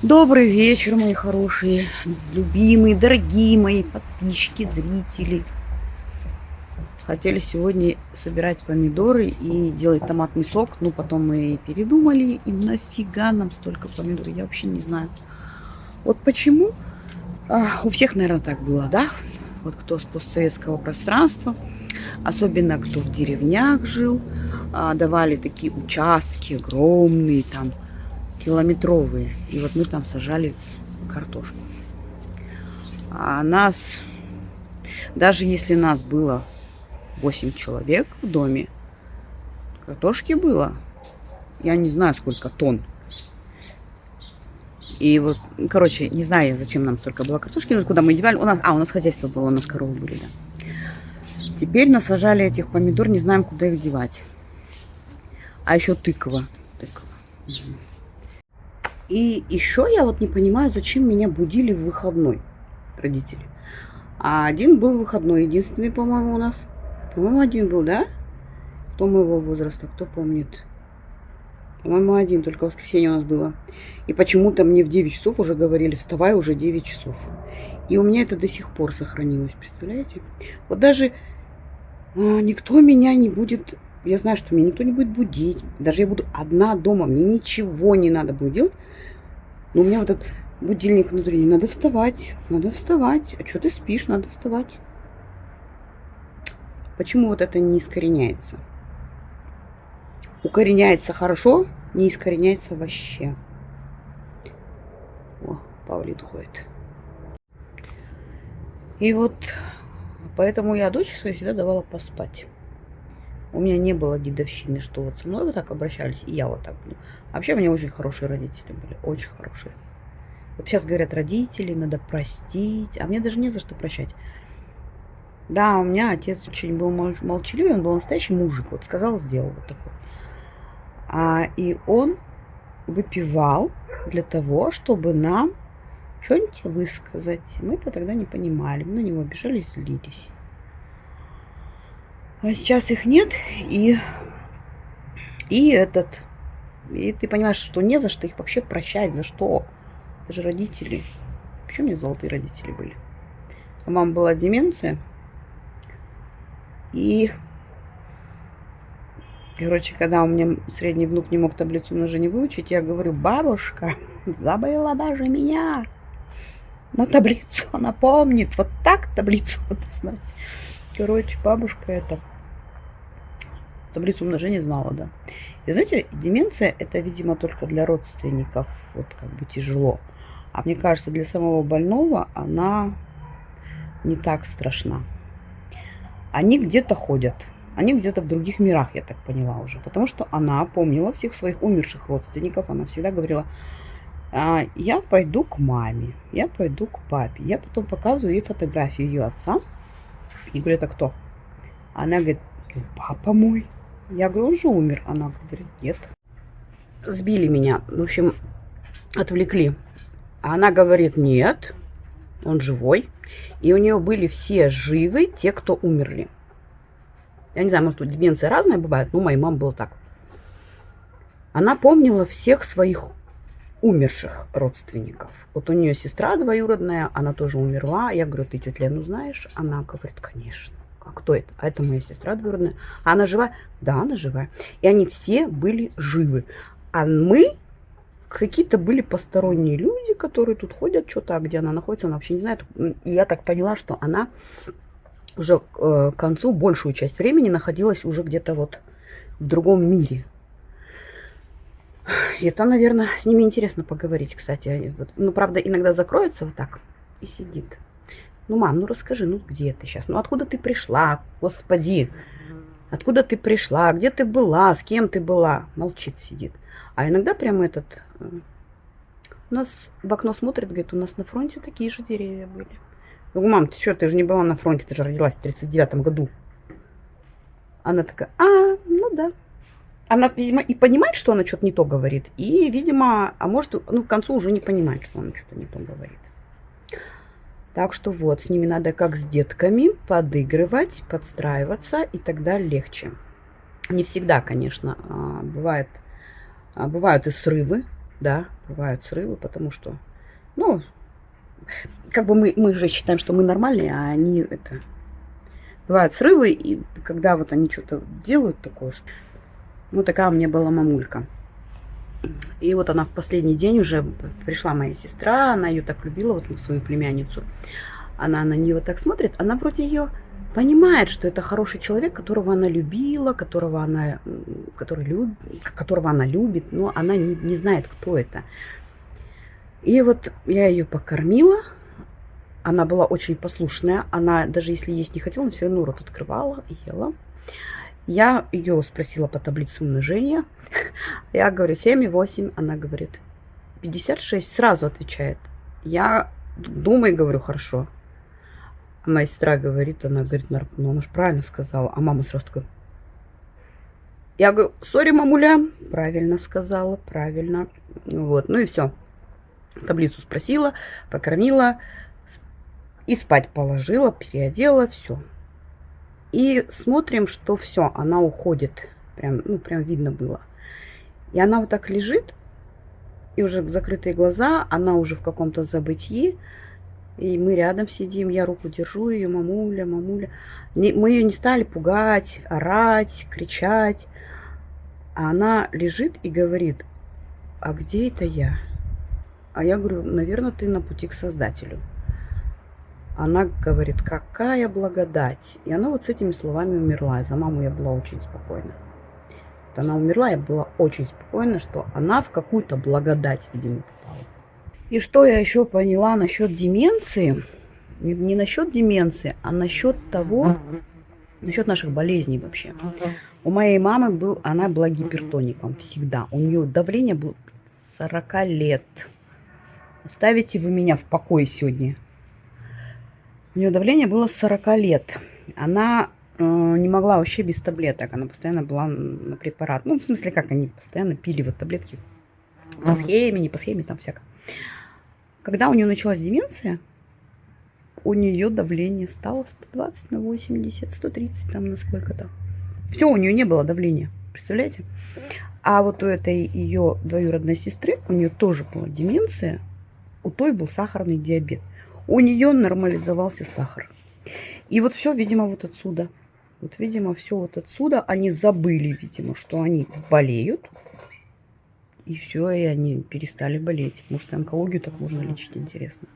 Добрый вечер, мои хорошие, любимые, дорогие мои подписчики, зрители. Хотели сегодня собирать помидоры и делать томатный сок, но потом мы передумали. И нафига нам столько помидор, я вообще не знаю. Вот почему? У всех, наверное, так было, да? Вот кто с постсоветского пространства, особенно кто в деревнях жил, давали такие участки огромные, там, километровые. И вот мы там сажали картошку. А нас, даже если нас было 8 человек в доме, картошки было, я не знаю, сколько тонн. И вот, короче, не знаю, зачем нам столько было картошки, но куда мы девали. У нас хозяйство было, у нас коровы были, да. Теперь насажали этих помидор, не знаем, куда их девать. А еще тыква. Тыква. И еще я вот не понимаю, зачем меня будили в выходной родители. А один был выходной, единственный, по-моему, у нас. По-моему, один был, да? Кто моего возраста, кто помнит? По-моему, один, только воскресенье у нас было. И почему-то мне в 9 часов уже говорили, вставай, уже 9 часов. И у меня это до сих пор сохранилось, представляете? Вот даже никто меня не будет, я знаю, что меня никто не будет будить. Даже я буду одна дома, мне ничего не надо будет делать. Но у меня вот этот будильник внутри, надо вставать, надо вставать. А что ты спишь, надо вставать. Почему вот это не искореняется? Укореняется хорошо, не искореняется вообще. О, Павлик ходит. И вот поэтому я дочь свою всегда давала поспать. У меня не было дедовщины, что вот со мной вот так обращались, и я вот так буду. Вообще у меня очень хорошие родители были, очень хорошие. Вот сейчас говорят, родители надо простить, а мне даже не за что прощать. Да, у меня отец очень был молчаливый, он был настоящий мужик, вот сказал, сделал вот такой. И он выпивал для того, чтобы нам что-нибудь высказать. Мы это тогда не понимали, мы на него обижались, злились. А сейчас их нет, и ты понимаешь, что не за что их вообще прощать, за что? Это же родители. Почему у меня золотые родители были? У мамы была деменция, и, короче, когда у меня средний внук не мог таблицу умножения выучить, я говорю, бабушка забыла даже меня. Но таблицу она помнит. Вот так таблицу надо знать. Короче, бабушка это таблицу умножения знала, да. И знаете, деменция это, видимо, только для родственников вот как бы тяжело. А мне кажется, для самого больного она не так страшна. Они где-то ходят. Они где-то в других мирах, я так поняла уже. Потому что она помнила всех своих умерших родственников. Она всегда говорила, я пойду к маме, я пойду к папе. Я потом показываю ей фотографию ее отца. И говорю, это кто? Она говорит, папа мой. Я говорю, он же умер. Она говорит, нет. Сбили меня, в общем, отвлекли. А она говорит, нет, он живой. И у нее были все живы, те, кто умерли. Я не знаю, может, тут деменция разная бывает, но у моей мамы было так. Она помнила всех своих умерших родственников. Вот у нее сестра двоюродная, она тоже умерла. Я говорю, ты тетю Лену знаешь? Она говорит, конечно. А кто это? А это моя сестра двоюродная. А она жива? Да, она живая. И они все были живы. А мы какие-то были посторонние люди, которые тут ходят, что-то, а где она находится, она вообще не знает. И я так поняла, что она уже к концу большую часть времени находилась уже где-то вот в другом мире. И это, наверное, с ними интересно поговорить, кстати. Ну, правда, иногда закроется вот так и сидит. Ну, мам, ну расскажи, ну где ты сейчас? Ну, откуда ты пришла? Господи, откуда ты пришла? Где ты была? С кем ты была? Молчит, сидит. А иногда прямо у нас в окно смотрит, говорит, у нас на фронте такие же деревья были. Я говорю, мам, ты что, ты же не была на фронте, ты же родилась в 1939 году. Она такая, ну да. Она, видимо, и понимает, что она что-то не то говорит, и, видимо, а может, ну, к концу уже не понимает, что она что-то не то говорит. Так что вот, с ними надо как с детками подыгрывать, подстраиваться, и тогда легче. Не всегда, конечно, бывают и срывы, Да, бывают срывы, потому что, ну, как бы мы же считаем, что мы нормальные, а они это... Бывают срывы, и когда вот они что-то делают такое, что... Ну, такая у меня была мамулька. И вот она в последний день уже пришла моя сестра, она ее так любила, вот свою племянницу. Она на нее так смотрит, она вроде ее понимает, что это хороший человек, которого она любила, которого она любит, но она не знает, кто это. И вот я ее покормила, она была очень послушная, она даже если есть не хотела, она все равно рот открывала и ела. Я ее спросила по таблице умножения. Я говорю 7,8. Она говорит 56. Сразу отвечает. Я думаю, говорю, хорошо. А моя сестра говорит, она говорит, ну она же правильно сказала. А мама сразу такая. Я говорю, сори, мамуля. Правильно сказала, правильно. Вот, ну и все. Таблицу спросила, покормила и спать положила, переодела, все. И смотрим, что все, она уходит. Прям видно было. И она вот так лежит, и уже закрытые глаза, она уже в каком-то забытии. И мы рядом сидим, я руку держу ее, мамуля, мамуля. Мы ее не стали пугать, орать, кричать. А она лежит и говорит, а где это я? А я говорю, наверное, ты на пути к Создателю. Она говорит, какая благодать. И она вот с этими словами умерла. И за маму я была очень спокойна. Вот она умерла, я была очень спокойна, что она в какую-то благодать, видимо, попала. И что я еще поняла насчет деменции? Не насчет деменции, а насчет того, насчет наших болезней вообще. У моей мамы она была гипертоником всегда. У нее давление было 40 лет. Оставите вы меня в покое сегодня. У нее давление было 40 лет. Она не могла вообще без таблеток. Она постоянно была на препарат. Ну, в смысле, как они постоянно пили вот таблетки по схеме, не по схеме, там всяко. Когда у нее началась деменция, у нее давление стало 120 на 80, 130 там на сколько-то. Все, у нее не было давления. Представляете? А вот у этой ее двоюродной сестры, у нее тоже была деменция. У той был сахарный диабет. У нее нормализовался сахар. И вот все, видимо, вот отсюда. Вот, видимо, все вот отсюда. Они забыли, видимо, что они болеют. И все, и они перестали болеть. Может, и онкологию так можно лечить, интересно.